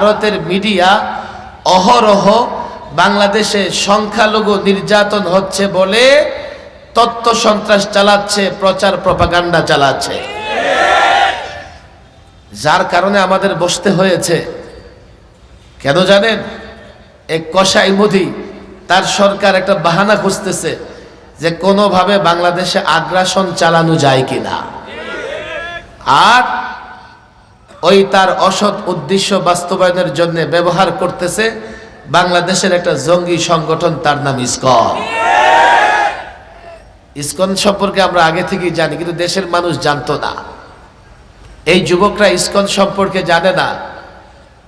ভারতের মিডিয়া অহরহ বাংলাদেশে সংখ্যালঘু নির্যাতন হচ্ছে বলে তত্ত্ব সন্ত্রাস চালাচ্ছে, প্রচার প্রপাগান্ডা চালাচ্ছে, যার কারণে আমাদের বসতে হয়েছে। কেন জানেন? এক কসাই মোদি তার সরকার একটা বাহানা খুঁজতেছে যে কোনোভাবে বাংলাদেশে আগ্রাসন চালানো যায় কিনা, আর ওই তার অসৎ উদ্দেশ্য বাস্তবায়নের জন্য ব্যবহার করতেছে বাংলাদেশের একটা জঙ্গি সংগঠন, তার নাম ইসকন। ইসকন সম্পর্কে আমরা আগে থেকেই জানি, কিন্তু দেশের মানুষ জানতো না। এই যুবকরা ইসকন সম্পর্কে জানে না।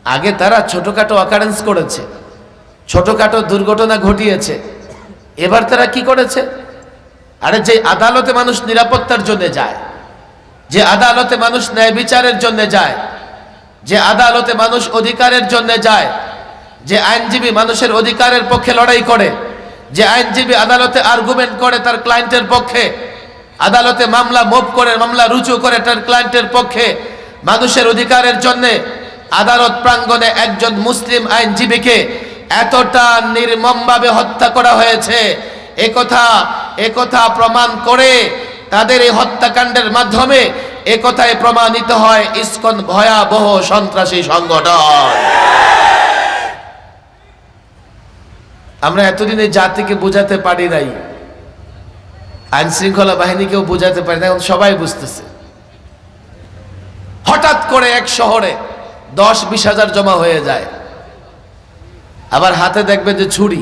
আগে তারা ছোটখাটো অকারেন্স করেছে, ছোটখাটো দুর্ঘটনা ঘটিয়েছে। এবার তারা কি করেছে? আরে যে আদালতে মানুষ নিরাপত্তার জন্য যায়, যে আদালতে মানুষ ন্যায় বিচারের জন্য যায়, যে আদালতে মানুষ অধিকারের জন্য যায়, যে আইনজীবী মানুষের অধিকারের পক্ষে লড়াই করে, যে আইনজীবী আদালতে আর্গুমেন্ট করে তার ক্লায়েন্টের পক্ষে, আদালতে মামলা মুভ করে, মামলা রুজু করে তার ক্লায়েন্টের পক্ষে, মানুষের অধিকারের জন্য আদালত প্রাঙ্গণে একজন মুসলিম আইনজীবীকে এতটা নির্মমভাবে হত্যা করা হয়েছে, একথা প্রমাণ করে তাদের এই হত্যাকাণ্ডের মাধ্যমে একথায় প্রমাণিত হয় ইসকন ভয়াবহ সন্ত্রাসী সংগঠন। আমরা এতদিন এই জাতিকে বোঝাতে পারি নাই, আইন শৃঙ্খলা বাহিনীকেও বোঝাতে পারি না, এখন সবাই বুঝতেছে। হঠাৎ করে এক শহরে 10-20 হাজার জমা হয়ে যায়, আবার হাতে দেখবে যে ছুরি।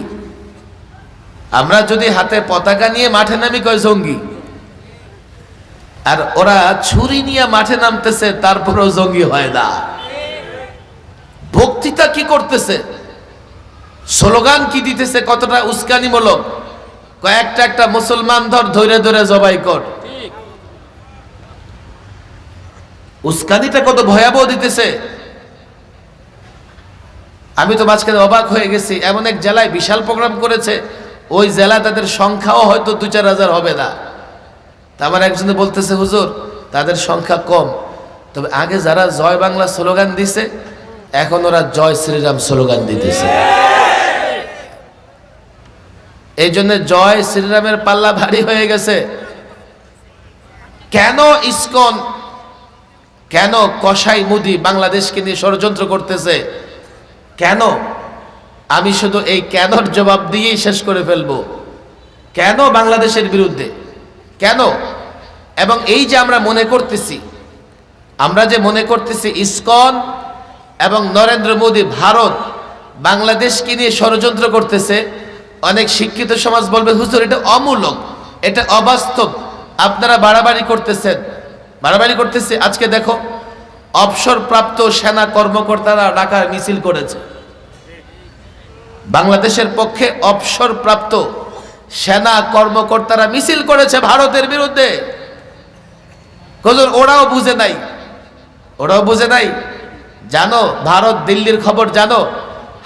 আমরা যদি হাতে পতাকা নিয়ে মাঠে নামি কয় জঙ্গি, আর ওরা ছুরি নিয়ে মাঠে নামতেছে তারপরেও জঙ্গি হয় না। বক্তৃতা কি করতেছে, স্লোগান কি দিতেছে, কতটা উস্কানিমূলক, একটা মুসলমান ধরে ধরে জবাই কর। উস্কানিটা কত ভয়াবহ দিতেছে। আমি তো মাঝখানে অবাক হয়ে গেছি, এমন এক জেলায় বিশাল প্রোগ্রাম করেছে, ওই জেলা তাদের সংখ্যাও হয়তো 2-4 হাজার হবে না। তা আমার একজনে বলতেছে, হুজুর তাদের সংখ্যা কম, তবে আগে যারা জয় বাংলা স্লোগান দিছে এখন ওরা জয় শ্রীরাম স্লোগান দিতেছে। এই জন্য জয় শ্রীরামের পাল্লা ভারী হয়ে গেছে। কেন ইসকন, কেন কসাই মোদি বাংলাদেশকে নিয়ে ষড়যন্ত্র করতেছে, কেন? আমি শুধু এই কেনর জবাব দিয়েই শেষ করে ফেলবো। কেন বাংলাদেশের বিরুদ্ধে, কেন? এবং এই যে আমরা যে মনে করতেছি ইসকন এবং নরেন্দ্র মোদি ভারত বাংলাদেশকে নিয়ে ষড়যন্ত্র করতেছে, অনেক শিক্ষিত সমাজ বলবে হুজুর এটা অমূলক, এটা অবাস্তব, আপনারা বাড়াবাড়ি করতেছে। আজকে দেখো, অবসরপ্রাপ্ত সেনা কর্মকর্তারা ঢাকায় মিছিল করেছে। বাংলাদেশের পক্ষে অবসরপ্রাপ্ত সেনা কর্মকর্তারা মিছিল করেছে ভারতের বিরুদ্ধে। ওরাও বুঝে নাই। জানো ভারত দিল্লির খবর জানো?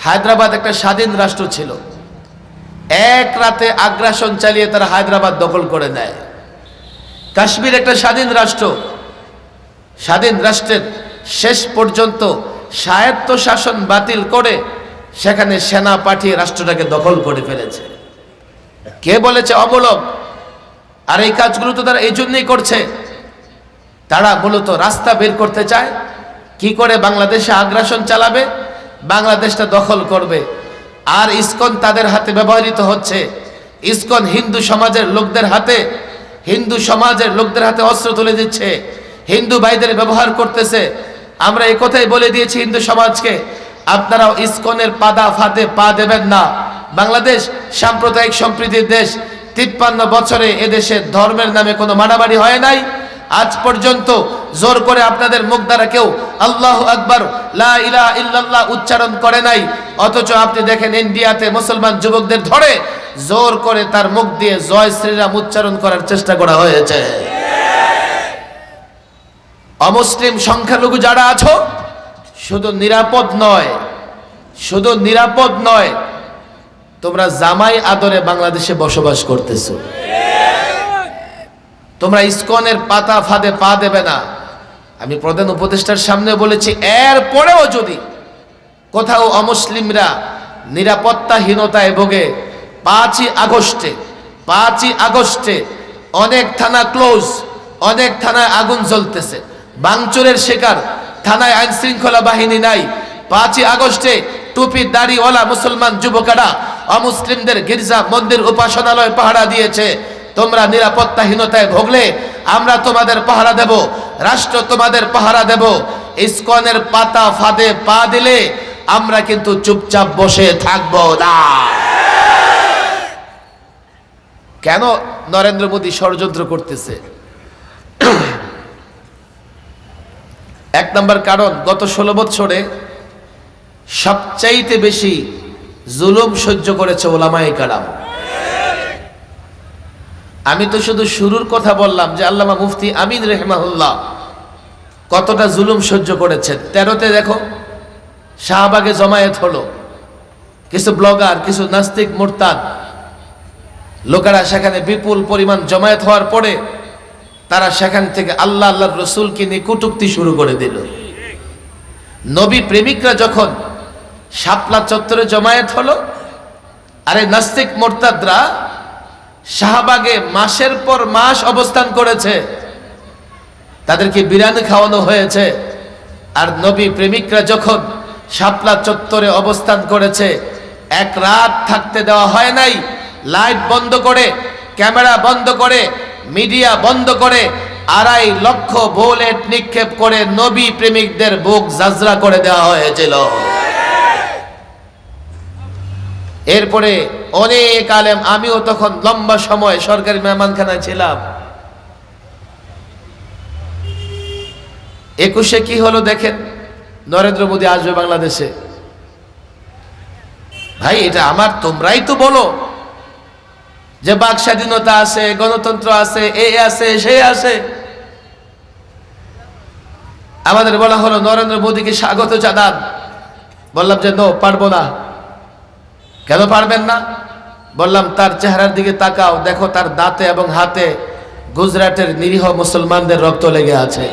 হায়দ্রাবাদ একটা স্বাধীন রাষ্ট্র ছিল, এক রাতে আগ্রাসন চালিয়ে তারা হায়দ্রাবাদ দখল করে নেয়। কাশ্মীর একটা স্বাধীন রাষ্ট্র, স্বাধীন রাষ্ট্রের শেষ পর্যন্ত স্বায়ত্ত শাসন বাতিল করে সেখানে সেনা পাঠিয়ে রাষ্ট্রটাকে দখল করে ফেলেছে। কে বলেছে অমূলক? আর এই কাজগুলো তো তারা এই জন্যই করছে, তারা মূলত রাস্তা বের করতে চায় কি করে বাংলাদেশে আগ্রাসন চালাবে, বাংলাদেশটা দখল করবে। আর ইসকন তাদের হাতে ব্যবহৃত হচ্ছে। ইসকন হিন্দু সমাজের লোকদের হাতে অস্ত্র তুলে দিচ্ছে, হিন্দু ভাইদের ব্যবহার করতেছে। আমরা এই কথাই বলে দিয়েছি হিন্দু সমাজকে, আপনারাও ইসকনের ফাঁদে পা দেবেন না। বাংলাদেশ সাম্প্রদায়িক সম্প্রীতির দেশ। 53 বছরে এদেশে ধর্মের নামে কোনো মারামারি হয় নাই। আজ পর্যন্ত জোর করে আপনাদের মুখ দ্বারা কেউ আল্লাহু আকবার, লা ইলাহা ইল্লাল্লাহ উচ্চারণ করে নাই। অথচ আপনি দেখেন ইন্ডিয়াতে মুসলমান যুবকদের ধরে জোর করে তার মুখ দিয়ে জয় শ্রীরাম উচ্চারণ করার চেষ্টা করা হয়েছে। অমুসলিম সংখ্যালঘু যারা আছো, শুধু নিরাপদ নয়, তোমরা জামাই আদরে বাংলাদেশে বসবাস করতেছো। তোমরা ইসকনের ফাঁদে পা দেবে না। আমি প্রধান উপদেষ্টার সামনে বলেছি, এর পরেও যদি কোথাও অমুসলিমরা নিরাপত্তাহীনতায় ভোগে। 5ই আগস্টে অনেক থানা ক্লোজ, অনেক থানায় আগুন জ্বলতেছে, ভাঙচুরের শিকার, থানায় আইন শৃঙ্খলা বাহিনী নাই। 5ই আগস্টে টুপি দাড়িওয়ালা মুসলমান যুবকেরা অমুসলিমদের গির্জা মন্দির উপাসনালয় পাহারা দিয়েছে। তোমরা নিরাপত্তাহীনতায় ভোগলে আমরা তোমাদের পাহারা দেব, রাষ্ট্র তোমাদের পাহারা দেব। ইসকনের পাতা ফাঁদে পা দিলে আমরা কিন্তু চুপচাপ বসে থাকব না। কেন নরেন্দ্র মোদী ষড়যন্ত্র করতেছে? এক নম্বর কারণ, গত 16 বছরে সবচাইতে বেশি জুলুম সহ্য করেছে ওলামায়ে কেরাম। আমি তো শুধু শুরুর কথা বললাম যে আল্লামা মুফতি আমিন রাহিমাহুল্লাহ কতটা জুলুম সহ্য করেছেন। 13তে দেখো শাহবাগে জমায়েত হলো, কিছু ব্লগার, কিছু নাস্তিক মুরতাদ লোকেরা সেখানে বিপুল পরিমাণ জমায়েত হওয়ার পরে তারা সেখান থেকে আল্লাহর রসুলকে নিয়ে কটূক্তি শুরু করে দিল। নবী প্রেমিকরা যখন শাপলা চত্বরে জমায়েত হলো, আরে নাস্তিক মুরতাদরা শাহবাগে মাসের পর মাস অবস্থান করেছে, তাদেরকে বিরিয়ানি খাওয়ানো হয়েছে। আর নবী প্রেমিকরা যখন শাপলা চত্বরে অবস্থান করেছে, এক রাত থাকতে দেওয়া হয় নাই। লাইট বন্ধ করে, ক্যামেরা বন্ধ করে, মিডিয়া বন্ধ করে 2.5 লক্ষ বুলেট নিক্ষেপ করে নবী প্রেমিকদের বুক জাজরা করে দেওয়া হয়েছিল। এরপরে অনেক আলেম, আমিও তখন লম্বা সময় সরকারি মেহমানখানায় ছিলাম। 21-এ কি হলো দেখেন, নরেন্দ্র মোদী আসবে বাংলাদেশে। ভাই এটা আমার, তোমরাই তো বলো যে বাক স্বাধীনতা আছে, গণতন্ত্র আছে, এই আছে সেই আছে। আমাদের বলা হলো নরেন্দ্র মোদীকে স্বাগত জানান। বললাম যে নো, পারবো না। কেন পারবেন না? বললাম তার চেহারার দিকে তাকাও, দেখো তার দাঁতে এবং হাতে গুজরাটের নিরীহ মুসলমানদের রক্ত লেগে আছে।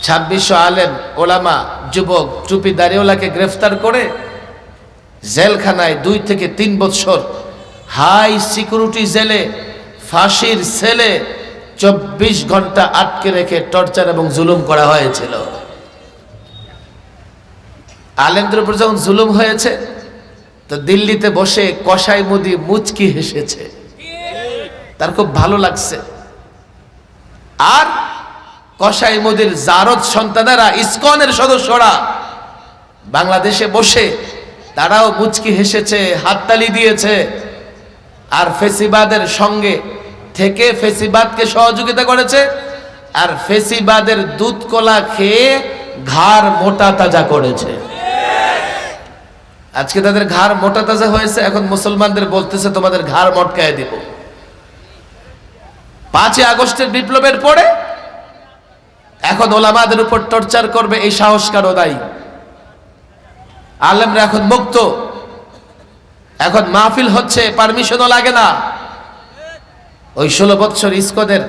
2600 আলেম, ওলামা, যুবক, টুপি দাড়িওয়ালাকে গ্রেফতার করে জেলখানায় 2 থেকে 3 বছর হাই সিকিউরিটি জেলে, ফাঁসির সেলে 24 ঘন্টা আটকে রেখে টর্চার এবং জুলুম করা হয়েছিল। আলেমদের উপর যখন জুলুম হয়েছে তো দিল্লিতে বসে কসাই মোদি মুচকি হেসেছে, তার খুব ভালো লাগছে। আর কসাই মোদির জারদ সন্তানেরা, ইসকনের সদস্যরা বাংলাদেশে বসে তারাও মুচকি হেসেছে, হাততালি দিয়েছে। আর ফেসিবাদের সঙ্গে থেকে ফেসিবাদকে সহযোগিতা করেছে, আর ফেসিবাদের দুধ কলা খেয়ে ঘাড় মোটা তাজা করেছে। আজকে তাদের ঘাড় মোটা তাজা হয়েছে, এখন মুসলমানদের বলতেছে তোমাদের ঘাড় মটকায় দিব। 5ই আগস্টের বিপ্লবের পরে এখন ওলামাদের উপর টর্চার করবে, এই সাহস কারো নাই। আলেমরা এখন মুক্ত, এখন মাহফিল হচ্ছে, পারমিশনও লাগে না। ওই 16 বছর ইসকনের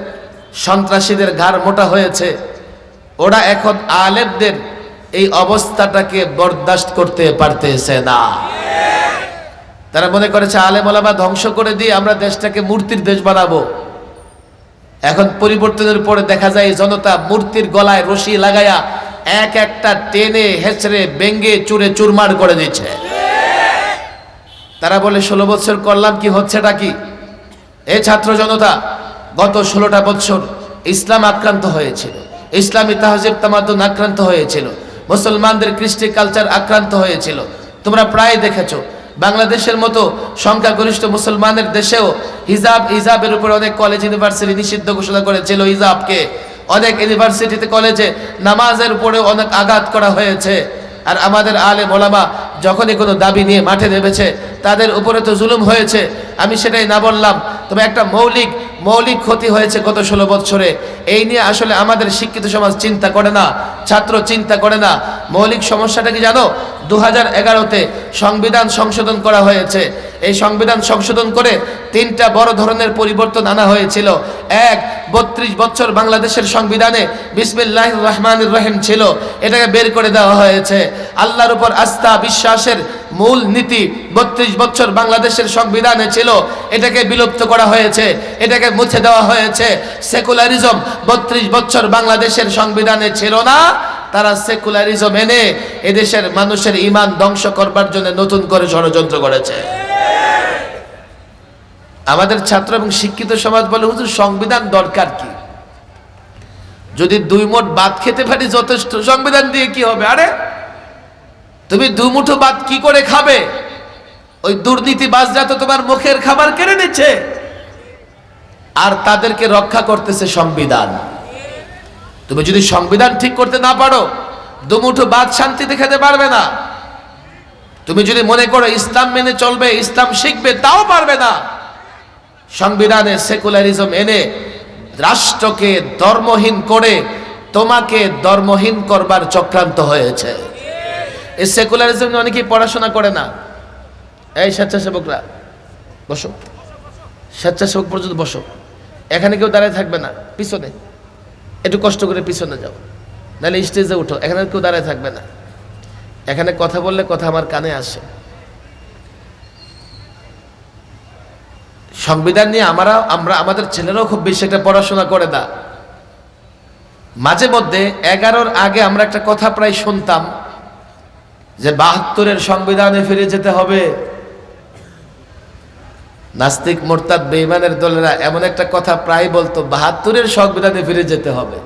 সন্ত্রাসীদের ঘাড় মোটা হয়েছে, ওরা এখন আলেমদের এই অবস্থাটাকে বরদাস্ত করতে পারতেছে না। তারা মনে করেছে আলেম ওলামা ধ্বংস করে দিয়ে আমরা দেশটাকে মূর্তির দেশ বানাবো। এখন পরিবর্তনের পরে দেখা যায় জনতা মূর্তির গলায় রশি লাগায়া এক একটা টেনে হেঁচড়ে বেঙ্গে চুরে চুরমার করে দিচ্ছে। তারা বলে 16 বছর করলাম, কি হচ্ছেটা কি? এই ছাত্র জনতা গত 16টা বছর ইসলাম আক্রান্ত হয়েছিল, ইসলামী তাহজিব তামাদ্দুন আক্রান্ত হয়েছিল, মুসলমানদের কৃষ্টি কালচার আক্রান্ত হয়েছিল। তোমরা প্রায় দেখেছো বাংলাদেশের মতো সংখ্যাগরিষ্ঠ মুসলমানের দেশেও হিজাবের উপর অনেক কলেজ ইউনিভার্সিটি নিষিদ্ধ ঘোষণা করেছিল হিজাবকে। অনেক ইউনিভার্সিটিতে কলেজে নামাজের উপরে অনেক আঘাত করা হয়েছে। আর আমাদের আলেম ওলামা যখনই কোনো দাবি নিয়ে মাঠে নেমেছে তাদের উপরে তো জুলুম হয়েছে, আমি সেটাই না বললাম। তবে একটা মৌলিক ক্ষতি হয়েছে গত 16 বছরে। এই নিয়ে আসলে আমাদের শিক্ষিত সমাজ চিন্তা করে না, ছাত্র চিন্তা করে না। মৌলিক সমস্যাটা কি জানো? 2011-তে সংবিধান সংশোধন করা হয়েছে। এই সংবিধান সংশোধন করে 3টা বড় ধরনের পরিবর্তন আনা হয়েছিল। এক, 32 বছর বাংলাদেশের সংবিধানে বিসমিল্লাহির রহমানির রহিম ছিল, এটাকে বের করে দেওয়া হয়েছে। আল্লাহর উপর আস্থা বিশ্বাসের মূল নীতি 32 বছর বাংলাদেশের সংবিধানে ছিল, এটাকে বিলুপ্ত করা হয়েছে, এটাকে মুছে দেওয়া হয়েছে। সেকুলারিজম 32 বছর বাংলাদেশের সংবিধানে ছিল না, তারা সেকুলারিজম এনে এদেশের মানুষের ঈমান ধ্বংস করবার জন্য নতুন করে ষড়যন্ত্র করেছে। আমাদের ছাত্র এবং শিক্ষিত সমাজ বলে, হুজুর সংবিধান দরকার কি? যদি 2 মুঠ ভাত খেতে পারি যথেষ্ট, সংবিধান দিয়ে কি হবে? আরে তুমি 2 মুঠো ভাত কি করে খাবে? ওই দুর্নীতিবাজরা তো তোমার মুখের খাবার কেড়ে নিচ্ছে, আর তাদেরকে রক্ষা করতেছে সংবিধান। তুমি যদি সংবিধান ঠিক করতে না পারো, 2 মুঠো ভাত শান্তিতে খেতে পারবে না। তুমি যদি মনে করো ইসলাম মেনে চলবে, ইসলাম শিখবে, তাও পারবে না। সংবিধানে সেকুলারিজম এনে রাষ্ট্রকে ধর্মহীন করে তোমাকে ধর্মহীন করবার চক্রান্ত হয়েছে। এই সেকুলারিজম নিয়ে অনেকেই পড়াশোনা করে না। এই স্বেচ্ছাসেবকরা বসো, স্বেচ্ছাসেবক পর্যন্ত বসো, এখানে কেউ দাঁড়ায় থাকবে না, পিছনে একটু কষ্ট করে পিছনে যাও, নাহলে স্টেজে উঠো, এখানে কেউ দাঁড়ায় থাকবে না। এখানে কথা বললে কথা আমার কানে আসে। সংবিধান নিয়ে আমরা আমাদের ছেলেরাও খুব বেশি একটা পড়াশোনা করে না। মাঝে মধ্যে 11-র আগে আমরা একটা কথা প্রায় শুনতাম যে 72-এর সংবিধানে ফিরে যেতে হবে। নাস্তিক মোরতাদ বেঈমানের দলেরা এমন একটা কথা প্রায় বলতো, 72-এর সংবিধানে ফিরে যেতে হবে।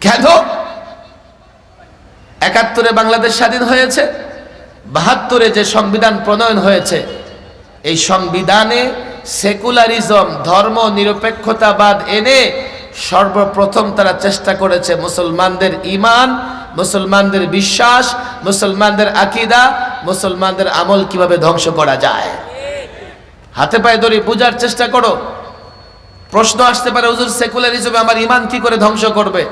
কেন? 71-এ বাংলাদেশ স্বাধীন হয়েছে, 72-এ যে সংবিধান প্রণয়ন হয়েছে, এই সংবিধানে সেকুলারিজম ধর্ম নিরপেক্ষতাবাদ এনে সর্বপ্রথম তারা চেষ্টা করেছে মুসলমানদের ঈমান, মুসলমানদের বিশ্বাস, মুসলমানদের আকীদা, মুসলমানদের আমল কিভাবে ধ্বংস করা যায়। হাতে পায়ে ধরে বোঝার চেষ্টা করো। প্রশ্ন আসতে পারে, হুজুর সেকুলারিজমে আমার ঈমান কি করে ধ্বংস করবে?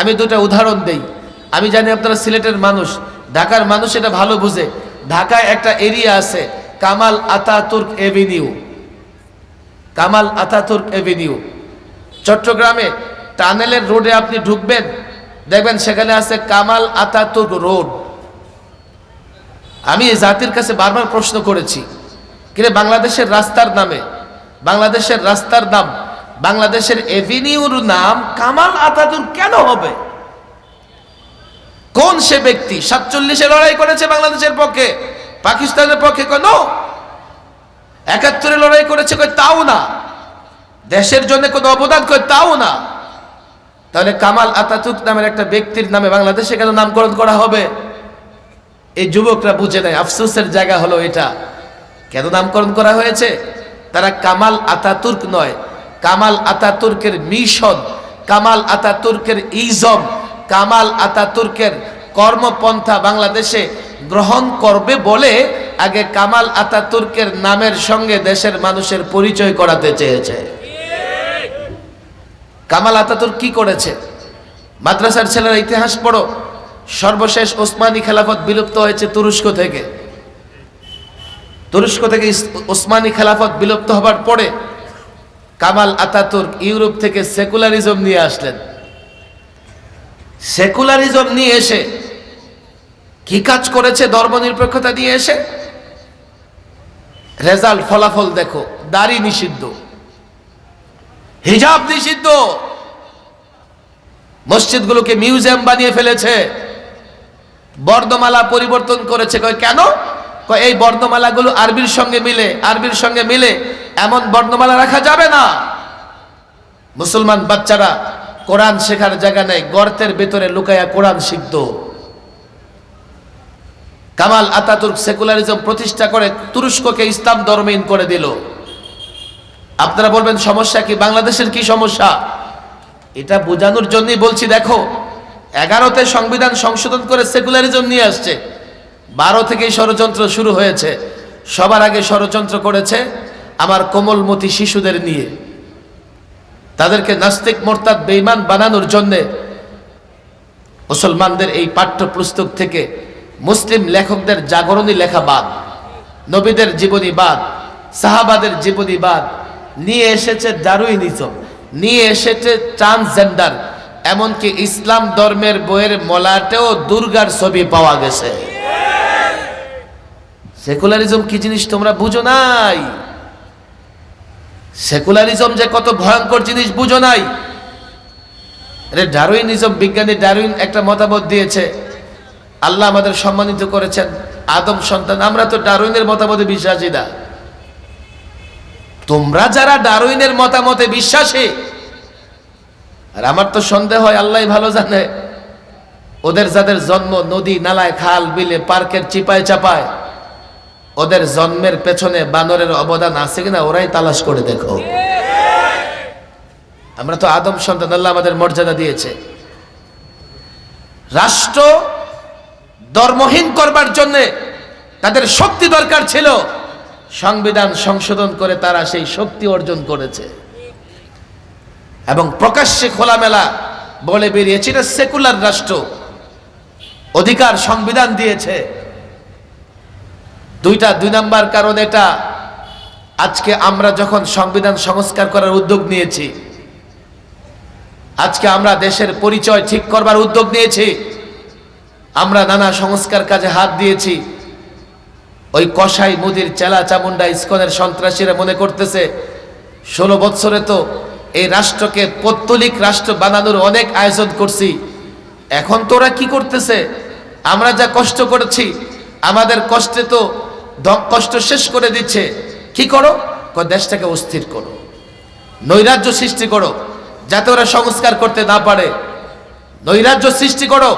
আমি 2টা উদাহরণ দেই। আমি জানি আপনারা সিলেটের মানুষ, ঢাকার মানুষ এটা ভালো বুঝে। ঢাকায় একটা এরিয়া আছে Kamal Ataturk Avenue, Kamal Ataturk Avenue. চট্টগ্রামে টানেলের রোডে আপনি ঢুকবেন, দেখবেন সেখানে আছে কামাল আতাতুর্ক রোড। আমি এই জাতির কাছে বারবার প্রশ্ন করেছি, কিন্তু বাংলাদেশের রাস্তার নামে, বাংলাদেশের রাস্তার নাম, বাংলাদেশের এভিনিউর নাম কামাল আতাতুর্ক কেন হবে? কোন সে ব্যক্তি 47-এ লড়াই করেছে বাংলাদেশের পক্ষে, পাকিস্তানের পক্ষে? কেন 71-এ লড়াই করেছে? কই তাও না। দেশের জন্য কোনো অবদান? কই তাও না। তাহলে কামাল আতাতুর্ক নামের একটা ব্যক্তির নামে বাংলাদেশে কেন নামকরণ করা হবে? এই যুবকরা বুঝে নেয়। আফসোসের জায়গা হলো এটা, কেন নামকরণ করা হয়েছে? তারা কামাল আতাতুর্ক নয়, কামাল আতাতুর্কের মিশন, কামাল আতাতুর্কের ইজম, কামাল আতাতুর্কের কর্মপন্থা বাংলাদেশে গ্রহণ করবে বলে আগে কামাল আতাতুর্কের নামের সঙ্গে দেশের মানুষের পরিচয় করাতে চেয়েছে। কামাল আতাতুর্ক কি করেছে? মাদ্রাসার ছেলেরা ইতিহাস পড়ো। সর্বশেষ ওসমানী খেলাফত বিলুপ্ত হয়েছে তুরস্ক থেকে। তুরস্ক থেকে ওসমানী খেলাফত বিলুপ্ত হবার পরে কামাল আতাতুর্ক ইউরোপ থেকে সেকুলারিজম নিয়ে আসলেন। সেকুলারিজম নিয়ে এসে কি কাজ করেছে? ধর্মনিরপেক্ষতা নিয়ে এসে রেজাল্ট, ফলাফল দেখো। দাড়ি নিষিদ্ধ, হিজাব নিষিদ্ধ, মসজিদগুলোকে মিউজিয়াম বানিয়ে ফেলেছে, বর্ণমালা পরিবর্তন করেছে। কয় কেন? কয় এই বর্ণমালাগুলো আরবির সঙ্গে মিলে, আরবির সঙ্গে মিলে এমন বর্ণমালা রাখা যাবে না। মুসলমান বাচ্চারা কোরআন শেখার জায়গা নেই, গর্তের ভেতরে লুকায়া কোরআন শিখত। কামাল আতাতুর্ক সেকুলারিজম প্রতিষ্ঠা করে তুরস্ককে ইসলাম ধর্মহীন করে দিল। আপনারা বলবেন সমস্যা কি? বাংলাদেশের কি সমস্যা? এটা বোঝানোর জন্যই বলছি। দেখো, 11-তে সংবিধান সংশোধন করে সেকুলারিজম নিয়ে আসছে, 12 থেকেই ষড়যন্ত্র শুরু হয়েছে। সবার আগে ষড়যন্ত্র করেছে আমার কোমলমতি শিশুদের নিয়ে, তাদেরকে নাস্তিক মোরতাদ বেঈমান বানানোর জন্যে মুসলমানদের এই পাঠ্যপুস্তক থেকে মুসলিম লেখকদের জাগরণী লেখা বাদ, নবীদের জীবনী বাদ, সাহাবাদের জীবনী বাদ, নিয়ে এসেছে ডারউইনিজম, নিয়ে এসেছে ট্রান্সজেন্ডার, এমনকি ইসলাম ধর্মের বইয়ের মলাটেও দুর্গার ছবি পাওয়া গেছে। সেকুলারিজম কি জিনিস তোমরা বুঝো নাই। সেকুলারিজম যে কত ভয়ঙ্কর জিনিস বুঝো নাই। ডারউইনিজম, বিজ্ঞানী ডারউইন একটা মতামত দিয়েছে, আল্লাহ আমাদের সম্মানিত করেছেন আদম সন্তান, আমরা তো ডারউইনের মতামতে বিশ্বাসী না। তোমরা যারা ডারউইনের মতামতে বিশ্বাসী, আর আমার তো সন্দেহ হয় আল্লাহই ভালো জানে, ওদের যাদের জন্ম নদী নালায় খাল বিলে পার্কের চিপায় চাপায়, ওদের জন্মের পেছনে বানরের অবদান আছে কিনা ওরাই তালাশ করে দেখো। আমরা তো আদম সন্তান, আল্লাহ আমাদের মর্যাদা দিয়েছে। রাষ্ট্র ধর্মহীন করবার জন্য তাদের শক্তি দরকার ছিল, সংবিধান সংশোধন করে তারা সেই শক্তি অর্জন করেছে এবং প্রকাশ্যে খোলামেলা বলে বেরিয়েছে এটা সেকুলার রাষ্ট্র, অধিকার সংবিধান দিয়েছে। দুই নাম্বার কারণ এটা, আজকে আমরা যখন সংবিধান সংস্কার করার উদ্যোগ নিয়েছি, আজকে আমরা দেশের পরিচয় ঠিক করবার উদ্যোগ নিয়েছি, আমরা নানা সংস্কার কাজে হাত দিয়েছি। ওই কসাই মুদির চেলা চামুন্ডা ইসকনের সন্ত্রাসীরা মনে করতেছে 16 বছরে তো এই রাষ্ট্রকে পৌত্তলিক রাষ্ট্র বানানোর অনেক আয়োজন করছি, এখন তোরা কি করতেছে, আমরা যা কষ্ট করেছি আমাদের কষ্টে তো কষ্ট শেষ করে দিচ্ছে। কি করো, দেশটাকে অস্থির করো, নৈরাজ্য সৃষ্টি করো যাতে ওরা সংস্কার করতে না পারে, নৈরাজ্য সৃষ্টি করো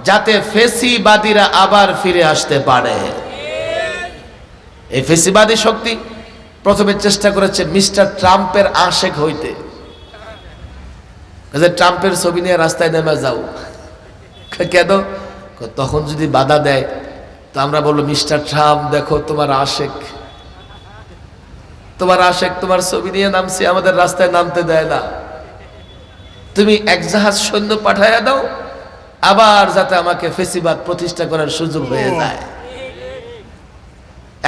যাতে ফেসিবাদীরা আবার ফিরে আসতে পারে। এই ফেসিবাদী শক্তি প্রথমে চেষ্টা করেছে মিস্টার ট্রাম্পের আশেক হইতে, ট্রাম্পের ছবি নিয়ে রাস্তায় নেমে যাও। কেন? তখন যদি বাধা দেয় তো আমরা বলবো মিস্টার ট্রাম্প দেখো তোমার আশেক, তোমার ছবি নিয়ে নামছি, আমাদের রাস্তায় নামতে দেয় না, তুমি এক জাহাজ সৈন্য পাঠাইয়া দাও আবার যাতে আমাকে ফেসিবাদ প্রতিষ্ঠা করার সুযোগ হয়ে যায়।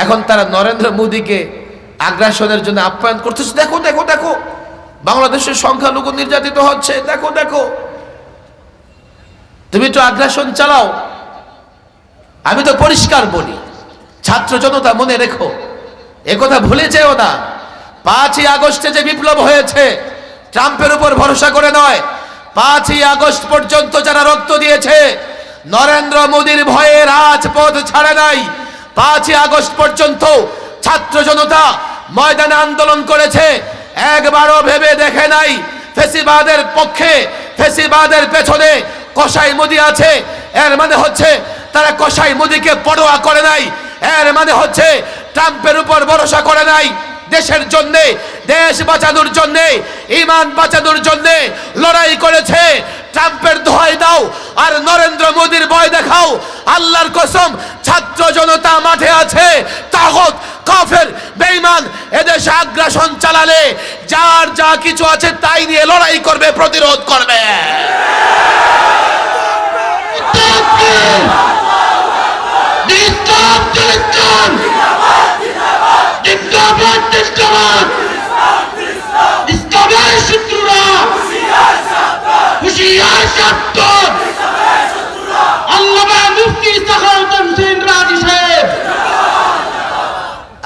এখন তারা নরেন্দ্র মোদীকে আগ্রাসনের জন্য আপ্যায়ন করতেছে, দেখো দেখো দেখো বাংলাদেশের সংখ্যালঘু নির্যাতিত হচ্ছে, দেখো দেখো তুমি তো আগ্রাসন চালাও। আমি তো পরিষ্কার বলি, ছাত্র জনতা মনে রেখো, একথা ভুলে যেও না। 5ই আগস্টে যে বিপ্লব হয়েছে ট্রাম্পের উপর ভরসা করে নয়, 5ই আগস্ট পর্যন্ত যারা রক্ত দিয়েছে নরেন্দ্র মোদীর ভয়ে রাজপথ ছাড়ে নাই। 5ই আগস্ট পর্যন্ত ছাত্র জনতা ময়দানে আন্দোলন করেছে, একবারও ভেবে দেখে নাই ফেসিবাদের পক্ষে, ফেসিবাদের পেছনে কসাই মোদী আছে, এর মানে হচ্ছে তারা কসাই মোদীকে পরোয়া করে নাই, এর মানে হচ্ছে ট্রাম্পের উপর ভরসা করে নাই। দেশের জন্য, দেশ বাঁচানোর জন্য, ঈমান বাঁচানোর জন্য লড়াই করেছে। ট্রাম্পের দোহাই দাও আর নরেন্দ্র মোদীর ভয় দেখাও। আল্লাহর কসম, ছাত্র জনতা মাঠে আছে, তাগুত কাফের বেঈমান এদেশে আগ্রাসন চালালে যার যা কিছু আছে তাই নিয়ে লড়াই করবে, প্রতিরোধ করবে।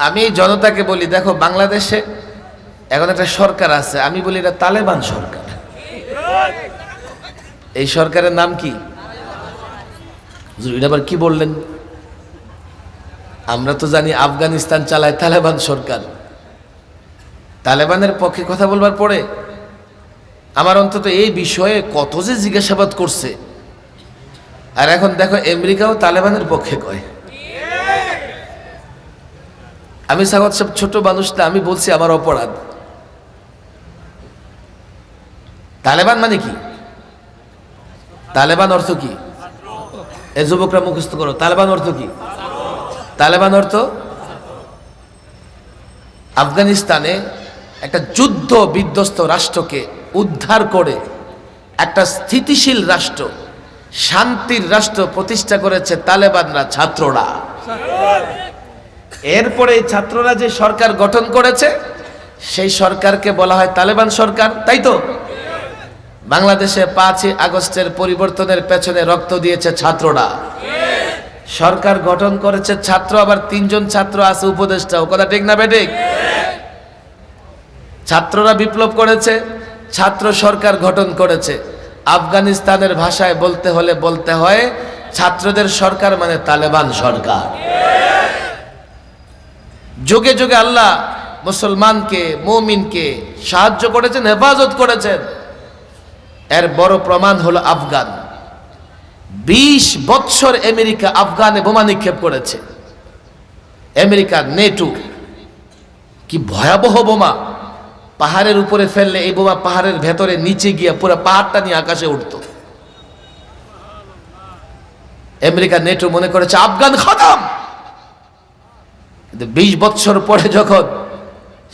আমি জনতাকে বলি, দেখো বাংলাদেশে এখন একটা সরকার আছে, আমি বলি এটা তালেবান সরকার। এই সরকারের নাম কি? এটা আবার কি বললেন? আমরা তো জানি আফগানিস্তান চালায় তালেবান সরকার। তালেবানের পক্ষে কথা বলবার পরে আমার অন্তত এই বিষয়ে কত যে জিজ্ঞাসাবাদ করছে, আর এখন দেখো আমেরিকাও তালেবানের পক্ষে কয়। আমি সাগত সব ছোট মানুষ না, আমি বলছি আমার অপরাধ। তালেবান মানে কি? তালেবান অর্থ কি? এ যুবকরা মুখস্থ করো, তালেবান অর্থ কি? তালেবান অর্থ আফগানিস্তানে একটা যুদ্ধ বিধ্বস্ত রাষ্ট্রকে উদ্ধার করে একটা স্থিতিশীল রাষ্ট্র, শান্তির রাষ্ট্র প্রতিষ্ঠা করেছে তালেবানরা, ছাত্ররা। এরপরে এই ছাত্ররা যে সরকার গঠন করেছে সেই সরকারকে বলা হয় তালেবান সরকার, তাই তো? বাংলাদেশে 5ই আগস্টের পরিবর্তনের পেছনে রক্ত দিয়েছে ছাত্ররা, সরকার গঠন করেছে ছাত্র, আবার 3 জন ছাত্র আছে উপদেষ্টা। ও কথা ঠিক না বেঠিক? ছাত্ররা বিপ্লব করেছে, ছাত্র সরকার গঠন করেছে। আফগানিস্তানের ভাষায় বলতে হলে বলতে হয় ছাত্রদের সরকার মানে তালেবান সরকার। যুগে যুগে আল্লাহ মুসলমানকে, মুমিনকে সাহায্য করেছেন, হেফাজত করেছেন। এর বড় প্রমাণ হলো আফগান। 20 বছর আমেরিকা আফগানে বোমা নিক্ষেপ করেছে। আমেরিকা, নেটো, কি ভয়াবহ বোমা! পাহাড়ের উপরে ফেললে এই বোমা পাহাড়ের ভেতরে নিচে গিয়ে পুরো পাহাড়টা নিয়ে আকাশে উঠত। আমেরিকা, নেটো মনে করেছে আফগান খতম। কিন্তু 20 বছর পরে যখন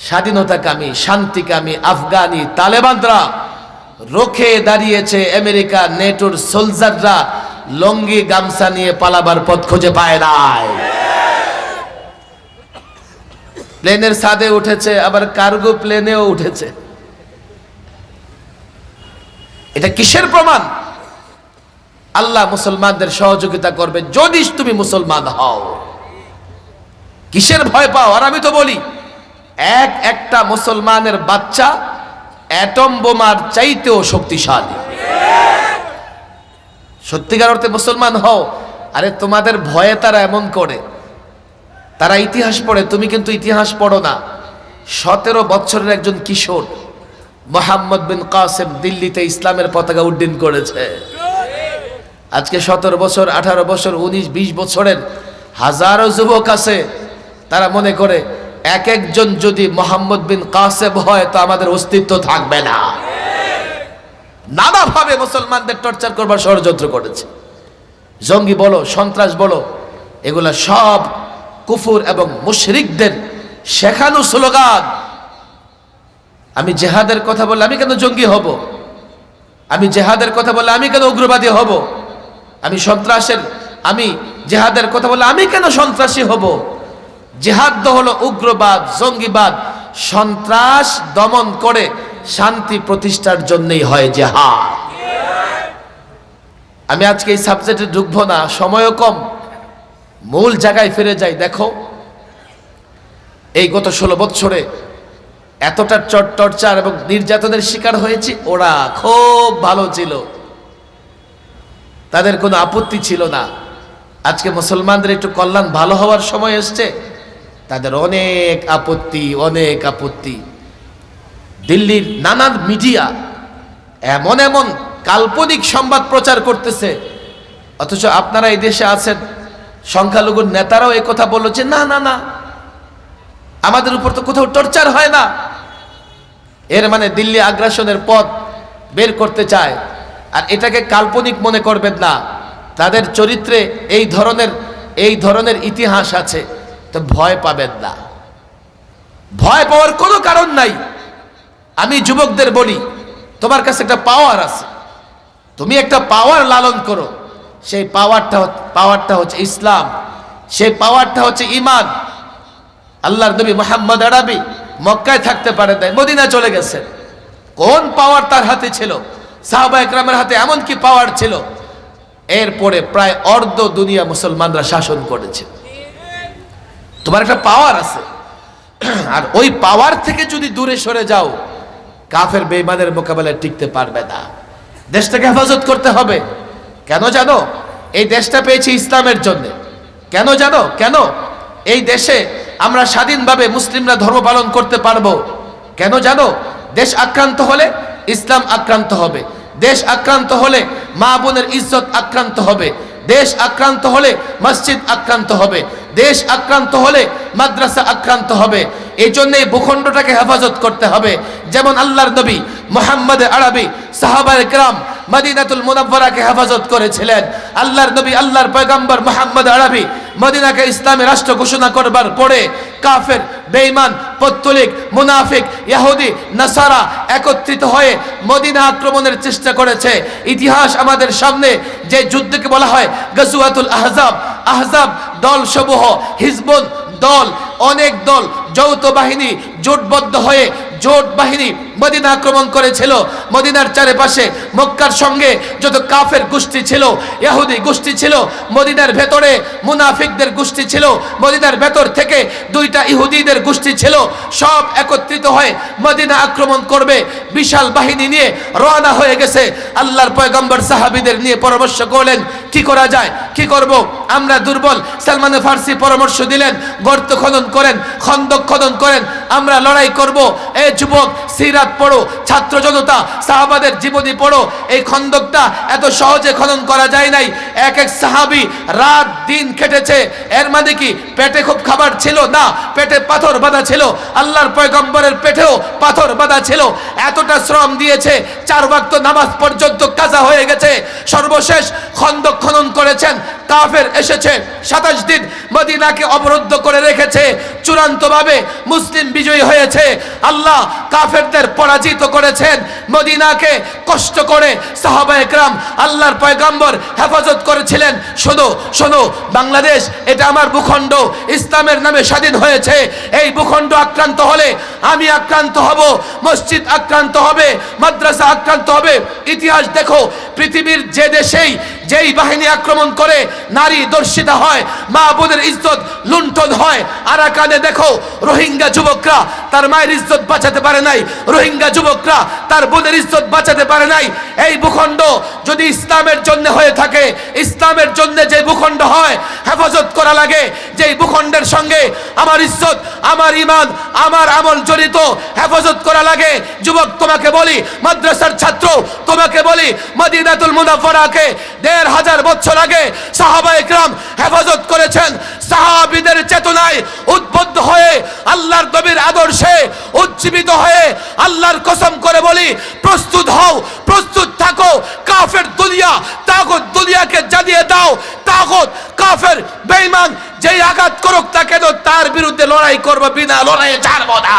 স্বাধীনতাকামী, শান্তিকামী আফগানি তালেবানরা রুখে দাঁড়িয়েছে, আমেরিকা, নেটোর সোলজাররা লঙ্গি গামছা নিয়ে পালাবার পথ খুঁজে পায় নাই। প্লেনের ছাদে উঠেছে, আবার কার্গো প্লেনেও উঠেছে। এটা কিসের প্রমাণ? আল্লাহ মুসলমানদের সহযোগিতা করবে যদি তুমি মুসলমান হও। কিসের ভয় পাও? আর আমি তো বলি একটা মুসলমানের বাচ্চা অ্যাটম বোমার চাইতেও শক্তিশালী। সত্যিকার অর্থে মুসলমান হও। আরে তোমাদের ভয়ে তারা এমন করে, তারা ইতিহাস পড়ে, তুমি কিন্তু ইতিহাস পড়ো না। 17 বছরের একজন কিশোর মোহাম্মদ বিন কাসেম দিল্লিতে ইসলামের পতাকা উড্ডীন করেছে। আজকে 17 বছর, 18 বছর, 19, 20 বছরের হাজারো যুবক আছে, তারা মনে করে এক একজন যদি মোহাম্মদ বিন কাসেম হয় তো আমাদের অস্তিত্ব থাকবে না। নানাভাবে মুসলমানদের টর্চার করবার ষড়যন্ত্র করেছে। জঙ্গি বলো, সন্ত্রাস বলো, এগুলা সব কুফর এবং মুশরিকদের শেখানো স্লোগান। আমি জেহাদের কথা বললে আমি কেন জঙ্গি হব? আমি জেহাদের কথা বললে আমি কেন উগ্রবাদী হব? আমি জেহাদের কথা বললে আমি কেন সন্ত্রাসী হব? জেহাদ হলো উগ্রবাদ, জঙ্গিবাদ, সন্ত্রাস দমন করে শান্তি প্রতিষ্ঠার জন্যই হয় জেহাদ। আমি আজকে এই সাবজেক্টে ঢুকবো না, সময়ও কম, মূল জায়গায় ফিরে যাই। দেখো, এই গত 16 বছরে এতটা টর্চার এবং নির্যাতনের শিকার হয়েছে। ওরা খুব ভালো ছিল, তাদের কোনো আপত্তি ছিল না। আজকে মুসলমানদের একটু কল্যাণ ভালো হওয়ার সময় এসছে, তাদের অনেক আপত্তি, অনেক আপত্তি। দিল্লির নানান মিডিয়া এমন এমন কাল্পনিক সংবাদ প্রচার করতেছে, অথচ আপনারা এই দেশে আছেন, সংখ্যালঘুর নেতারাও এই কথা বলল যে না না না, আমাদের উপর তো কোথাও টর্চার হয় না। এর মানে দিল্লি আগ্রাসনের পথ বের করতে চায়। আর এটাকে কাল্পনিক মনে করবেন না, তাদের চরিত্রে এই ধরনের ইতিহাস আছে। তো ভয় পাবেন না, ভয় পাওয়ার কোনো কারণ নাই। আমি যুবকদের বলি, তোমার কাছে একটা পাওয়ার আছে, তুমি একটা পাওয়ার লালন করো। সেই পাওয়ারটা হচ্ছে ইসলাম, সেই পাওয়ারটা হচ্ছে ঈমান। আল্লাহর নবী মুহাম্মদ আরবি মক্কায় থাকতে পারেন নাই, মদিনা চলে গেছেন। কোন পাওয়ার তার হাতে ছিল? সাহাবা একরামের হাতে এমন কি পাওয়ার ছিল? এরপরে প্রায় অর্ধ দুনিয়া মুসলমানরা শাসন করেছে। তোমার একটা পাওয়ার আছে, আর ওই পাওয়ার থেকে যদি দূরে সরে যাও, কাফের বেঈমানের মোকাবেলায় টিকতে পারবে না। দেশটাকে হেফাজত করতে হবে। কেন জানো? এই দেশটা পেয়েছি ইসলামের জন্য। কেন জানো? কেন এই দেশে আমরা স্বাধীনভাবে মুসলিমরা ধর্ম পালন করতে পারবো? কেন জানো? দেশ আক্রান্ত হলে ইসলাম আক্রান্ত হবে, দেশ আক্রান্ত হলে মা বোনের ইজ্জত আক্রান্ত হবে, দেশ আক্রান্ত হলে মসজিদ আক্রান্ত হবে, দেশ আক্রান্ত হলে মাদ্রাসা আক্রান্ত হবে। এই জন্য এই ভূখণ্ডটাকে হেফাজত করতে হবে। যেমন আল্লাহর নবী মুহাম্মদ আরবি, সাহাবায়ে কেরাম মদিনাতুল মুনাওয়ারাকে হেফাজত করেছিলেন। আল্লাহর নবী, আল্লাহর পয়গম্বর মুহাম্মদ আরবি মদিনাকে ইসলামী রাষ্ট্র ঘোষণা করবার পরে কাফের বেঈমান, পত্তলিক, মুনাফিক, ইহুদি, নাসারা একত্রিত হয়ে মদিনা আক্রমণের চেষ্টা করেছে। ইতিহাস আমাদের সামনে যে যুদ্ধকে বলা হয় গজওয়াতুল আহজাব, আহজাব দল সমূহ, হিজবুল দল, অনেক দল, যৌথ বাহিনী জোটবদ্ধ হয়ে জোট বাহিনী মদিনা আক্রমণ করেছিল। মদিনার চারিপাশে মক্কার সঙ্গে যত কাফের গোষ্ঠী ছিল, ইহুদি গোষ্ঠী ছিল, মদিনার ভেতরে মুনাফিকদের গোষ্ঠী ছিল, মদিনার ভেতর থেকে দুইটা ইহুদিদের গোষ্ঠী ছিল, সব একত্রিত হয়ে মদিনা আক্রমণ করবে বিশাল বাহিনী নিয়ে রওনা হয়ে গেছে। আল্লাহর পয়গম্বর সাহাবীদের নিয়ে পরামর্শ করলেন কি করা যায়, কি করব, আমরা দুর্বল। সালমান ফার্সি পরামর্শ দিলেন গর্ত খনন করেন, খন্দক খনন করেন, আমরা লড়াই করব। এই যুবক সিরাত পড়ো, ছাত্র জনতা সাহাবাদের জীবনী পড়ো, এই খন্দকটা এত সহজে খনন করা যায় নাই। এক এক সাহাবী রাত দিন খেটেছে। এর মানে কি পেটে খুব খাবার ছিল না, পেটে পাথর বাঁধা ছিল। আল্লাহর পয়গম্বরের পেটেও পাথর বাঁধা ছিল। এতটা শ্রম দিয়েছে, 4 ওয়াক্ত নামাজ পর্যন্ত কাজা হয়ে গেছে। সর্বশেষ খন্দক খনন করেছেন। কাফের এসেছে, 27 দিন মদিনাকে অবরুদ্ধ করে রেখেছে। চূড়ান্তভাবে মুসলিম বিজয়ী হয়েছে। আল্লাহ কাফেরদের পরাজিত করেছেন। মদিনাকে কষ্ট করে সাহাবায়ে কেরাম আল্লাহর পয়গম্বর হেফাজত করেছিলেন। শোনো শোনো, বাংলাদেশ এটা আমার ভূখণ্ড, ইসলামের নামে স্বাধীন হয়েছে। এই ভূখণ্ড আক্রান্ত হলে আমি আক্রান্ত হব, মসজিদ আক্রান্ত হবে, মাদ্রাসা আক্রান্ত হবে। ইতিহাস দেখো, পৃথিবীর যে দেশেই যেই বাহিনী আক্রমণ করে নারী দর্শিতা হয়, মা বোনের ইজ্জত লুণ্ঠন হয়। আরাকানে দেখো, রোহিঙ্গা যুবকরা তার মায়ের ইজ্জত বাঁচাতে পারে নাই, রোহিঙ্গা যুবকরা তার বোনের ইজ্জত বাঁচাতে পারে নাই। এই ভূখণ্ড যদি ইসলামের জন্য হয়ে থাকে, ইসলামের জন্য যে ভূখণ্ড হয় হেফাজত করা লাগে, যেই ভূখণ্ডের সঙ্গে আমার ইজ্জত, আমার ঈমান, আমার আমল জড়িত, হেফাজত করা লাগে। যুবক তোমাকে বলি, মাদ্রাসার ছাত্র তোমাকে বলি, মদিনাতুল মুনাওয়ারাকে 1500 বছর আগে সাহাবায়ে কেরাম হেফাজত করেছেন। সাহাবীদের চেতনায় উদ্বুদ্ধ হয়ে আল্লাহর নবীর আদর্শে উজ্জীবিত হয়ে আল্লাহর কসম করে বলি, প্রস্তুত হও, প্রস্তুত থাকো। কাফের দুনিয়া, তাগুত দুনিয়াকে জানিয়ে দাও, তাগুত কাফের বেঈমান যেই আঘাত করুক না কেন তার বিরুদ্ধে লড়াই করব, বিনা লড়াইয়ে ছাড়ব না।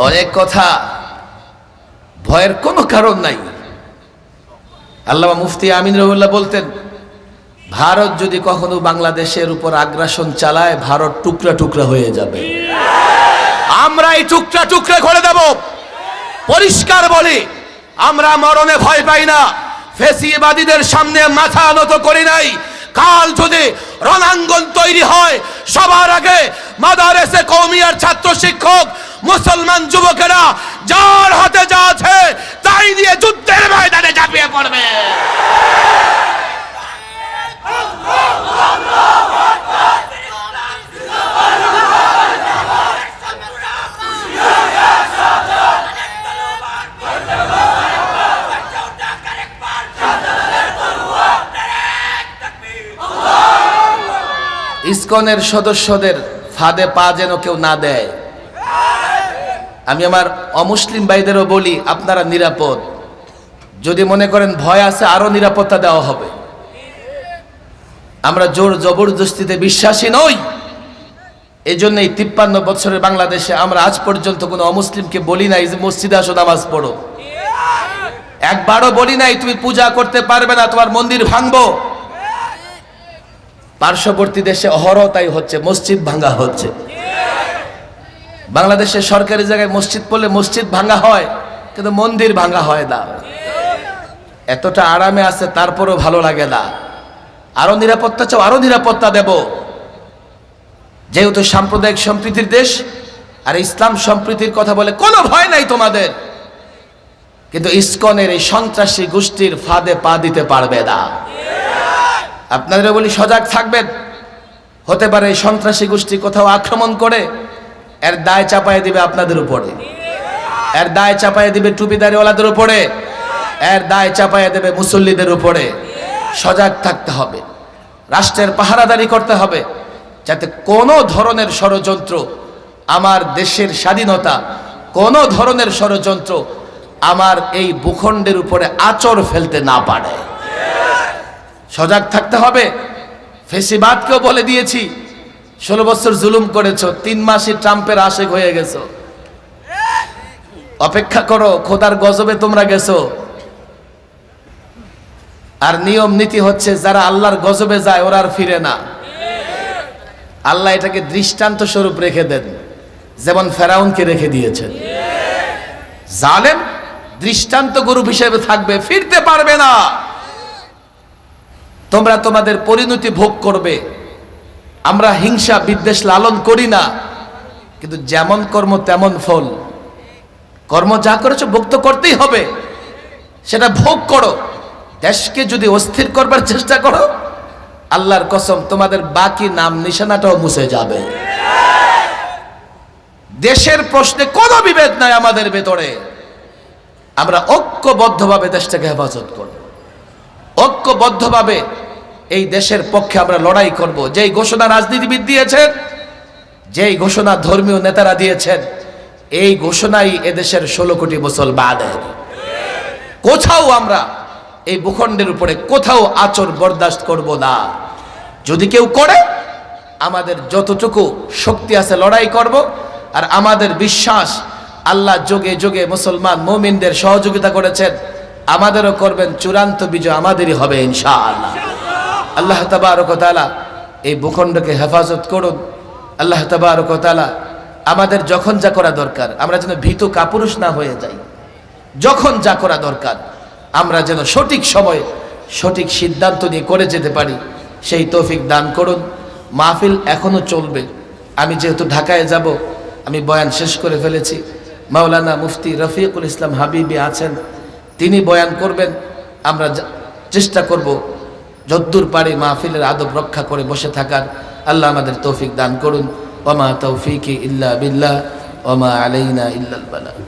অনেক কথা, ভয়ের কোনো কারণ নাই। আল্লামা মুফতি আমিন রহুল্লাহ বলতেন, ভারত যদি কখনো বাংলাদেশের উপর আগ্রাসন চালায়, ভারত টুকরা টুকরা হয়ে যাবে। আমরা এই টুকরা টুকরা করে দেব। পরিষ্কার বলি, আমরা মরণে ভয় পাই না, ফেসিবাদীদের সামনে মাথা নত করি নাই। কাল যদি রণাঙ্গন তৈরি হয়, সবার আগে মাদারেসে কওমিয়ার ছাত্র শিক্ষক মুসলমান যুবকেরা যার হাতে যা আছে তাই নিয়ে যুদ্ধের ময়দানে ঝাঁপিয়ে পড়বে। ইসকনের সদস্যদের ফাঁদে পা যেন কেউ না দেয়। আমি আমার অমুসলিম ভাইদেরও বলি, আপনারা নিরাপদ। যদি মনে করেন ভয় আছে, আরো নিরাপত্তা দেওয়া হবে। আমরা জোর জবরদস্তিতে বিশ্বাসী নই। এই জন্য এই 53 বছরের বাংলাদেশে আমরা আজ পর্যন্ত কোনো অমুসলিমকে বলি নাই যে মসজিদে আসো নামাজ পড়ো। একবারও বলি নাই তুমি পূজা করতে পারবে না, তোমার মন্দির ভাঙবো। পার্শ্ববর্তী দেশে অহরহ তাই হচ্ছে, মসজিদ ভাঙা হচ্ছে। বাংলাদেশের সরকারি জায়গায় মসজিদ পড়লে মসজিদ ভাঙা হয়, কিন্তু মন্দির ভাঙা হয় না। এতটা আরামে আছে, তারপরও ভালো লাগে না। আরো নিরাপত্তা চাও, আরো নিরাপত্তা দেব। যেহেতু সাম্প্রদায়িক সম্প্রীতির দেশ আর ইসলাম সম্প্রীতির কথা বলে, কোনো ভয় নাই তোমাদের। কিন্তু ইসকনের এই সন্ত্রাসী গোষ্ঠীর ফাঁদে পা দিতে পারবে না। আপনাদের বলি সজাগ থাকবেন। হতে পারে এই সন্ত্রাসী গোষ্ঠী কোথাও আক্রমণ করে এর দায় চাপায় দিবে আপনাদের উপরে, এর দায় চাপায় দিবে টুপিদারিওয়ালাদের উপরে, এর দায় চাপায় দেবে মুসল্লিদের উপরে। সজাগ থাকতে হবে। রাষ্ট্রের পাহারাদারি করতে হবে, যাতে কোনো ধরনের ষড়যন্ত্র আমার দেশের স্বাধীনতা, কোনো ধরনের ষড়যন্ত্র আমার এই ভূখণ্ডের উপরে আঁচড় ফেলতে না পারে। সজাগ থাকতে হবে। ফেসিবাদকেও বলে দিয়েছি, 16 বছর জুলুম করেছো, 3 মাসই ট্রাম্পের আশেক হয়ে গেছো, অপেক্ষা করো, খোদার গজবে তোমরা গেছো। আর নিয়ম নীতি হচ্ছে যারা আল্লাহর গজবে যায় ওরা আর ফিরে না। আল্লাহ এটাকে দৃষ্টান্ত স্বরূপ রেখে দেন, যেমন ফেরাউনকে রেখে দিয়েছেন। জালেম দৃষ্টান্ত গ্রুপ হিসেবে থাকবে, ফিরতে পারবে না। তোমরা তোমাদের পরিণতি ভোগ করবে। আমরা হিংসা বিদ্বেষ লালন করি না, কিন্তু যেমন কর্ম তেমন ফল। কর্ম যা করেছো ভোগ তো করতেই হবে, সেটা ভোগ করো। দেশকে যদি অস্থির করবার চেষ্টা করো, আল্লাহর কসম তোমাদের বাকি নাম নিশানাটাও মুছে যাবে। দেশের প্রশ্নে কোনো বিভেদ নাই আমাদের ভেতরে। আমরা ঐক্যবদ্ধভাবে দেশটাকে হেফাজত করব, ঐক্যবদ্ধভাবে এই দেশের পক্ষে আমরা লড়াই করব। যেই ঘোষণা রাজনীতিবিদ দিয়েছেন, যেই ঘোষণা ধর্মীয় নেতারা দিয়েছেন, এই ঘোষণাই এদেশের 16 কোটি মুসলমানের। কোথাও আমরা এই ভূখণ্ডের উপরে কোথাও আচর বরদাস্ত করব না। যদি কেউ করে, আমাদের যতটুকু শক্তি আছে লড়াই করব। আর আমাদের বিশ্বাস, আল্লাহ যোগে যোগে মুসলমান মুমিনদের সহযোগিতা করেছেন, আমাদেরও করবেন। চূড়ান্ত বিজয় আমাদেরই হবে ইনশাআল্লাহ। আল্লাহ তাবারক ওয়া তাআলা এই ভূখণ্ডকে হেফাজত করুন। আল্লাহ তাবারক ওয়া তাআলা আমাদের যখন যা করা দরকার, আমরা যেন ভীতু কাপুরুষ না হয়ে যাই। যখন যা করা দরকার আমরা যেন সঠিক সময়ে সঠিক সিদ্ধান্ত নিয়ে করে যেতে পারি, সেই তৌফিক দান করুন। মাহফিল এখনো চলবে। আমি যেহেতু ঢাকায় যাব, আমি বয়ান শেষ করে ফেলেছি। মাওলানা মুফতি রফিকুল ইসলাম হাবিবি আছেন, তিনি বয়ান করবেন। আমরা চেষ্টা করব যদ্দূর পারি মাহফিলের আদব রক্ষা করে বসে থাকার। আল্লাহ আমাদের তৌফিক দান করুন। ওমা তৌফিকি ইল্লা বিল্লাহ ওমা আলাইনা ইল্লাল বালাগ।